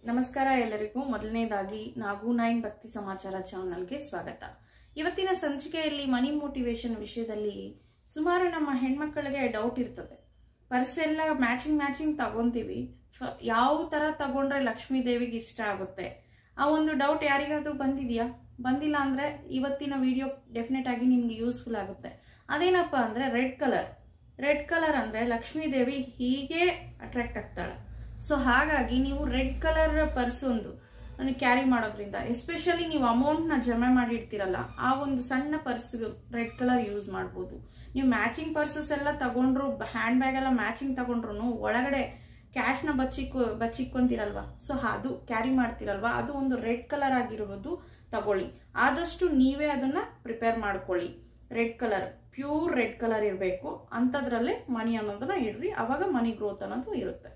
ನಮಸ್ಕಾರ ಎಲ್ಲರಿಗೂ. ಮೊದಲನೇದಾಗಿ ನಾಗು9 ಭಕ್ತಿ ಸಮಾಚಾರ ಚಾನೆಲ್ಗೆ ಸ್ವಾಗತ. ಇವತ್ತಿನ ಸಂಚಿಕೆಯಲ್ಲಿ ಮನಿ ಮೋಟಿವೇಶನ್ ವಿಷಯದಲ್ಲಿ ಸುಮಾರು ನಮ್ಮ ಹೆಣ್ಮಕ್ಕಳಿಗೆ ಡೌಟ್ ಇರ್ತದೆ. ಪರ್ಸ್ ಎಲ್ಲ ಮ್ಯಾಚಿಂಗ್ ತಗೊಂತೀವಿ, ಯಾವ ತರ ತಗೊಂಡ್ರೆ ಲಕ್ಷ್ಮೀ ದೇವಿಗೆ ಇಷ್ಟ ಆಗುತ್ತೆ, ಆ ಒಂದು ಡೌಟ್ ಯಾರಿಗಾದ್ರೂ ಬಂದಿದ್ಯಾ? ಬಂದಿಲ್ಲ ಅಂದ್ರೆ ಇವತ್ತಿನ ವಿಡಿಯೋ ಡೆಫಿನೆಟ್ ಆಗಿ ನಿಮ್ಗೆ ಯೂಸ್ಫುಲ್ ಆಗುತ್ತೆ. ಅದೇನಪ್ಪ ಅಂದ್ರೆ ರೆಡ್ ಕಲರ್ ಅಂದ್ರೆ ಲಕ್ಷ್ಮೀ ದೇವಿ ಹೀಗೆ ಅಟ್ರಾಕ್ಟ್ ಆಗ್ತಾಳೆ. ಸೊ ಹಾಗಾಗಿ ನೀವು ರೆಡ್ ಕಲರ್ ಪರ್ಸ್ ಒಂದು ಕ್ಯಾರಿ ಮಾಡೋದ್ರಿಂದ, ಎಸ್ಪೆಷಲಿ ನೀವು ಅಮೌಂಟ್ ನ ಜಮೆ ಮಾಡಿರ್ತೀರಲ್ಲ, ಆ ಒಂದು ಸಣ್ಣ ಪರ್ಸ್ ರೆಡ್ ಕಲರ್ ಯೂಸ್ ಮಾಡಬಹುದು. ನೀವು ಪರ್ಸಸ್ ಎಲ್ಲ ತಗೊಂಡ್ರು, ಹ್ಯಾಂಡ್ ಬ್ಯಾಗ್ ಎಲ್ಲ ಮ್ಯಾಚಿಂಗ್ ತಗೊಂಡ್ರು ಒಳಗಡೆ ಕ್ಯಾಶ್ ನ ಬಚ್ಚಿಕ್ಕೊಂತೀರಲ್ವಾ, ಸೊ ಅದು ಕ್ಯಾರಿ ಮಾಡ್ತಿರಲ್ವಾ, ಅದು ಒಂದು ರೆಡ್ ಕಲರ್ ಆಗಿರೋದು ತಗೊಳ್ಳಿ. ಆದಷ್ಟು ನೀವೇ ಅದನ್ನ ಪ್ರಿಪೇರ್ ಮಾಡ್ಕೊಳ್ಳಿ. Red colour, pure red colour ಇರಬೇಕು, ಅಂತದ್ರಲ್ಲೇ ಮನಿ ಅನ್ನೋದನ್ನ ಇಡ್ರಿ, ಅವಾಗ ಮನಿ ಗ್ರೋತ್ ಅನ್ನೋದು ಇರುತ್ತೆ.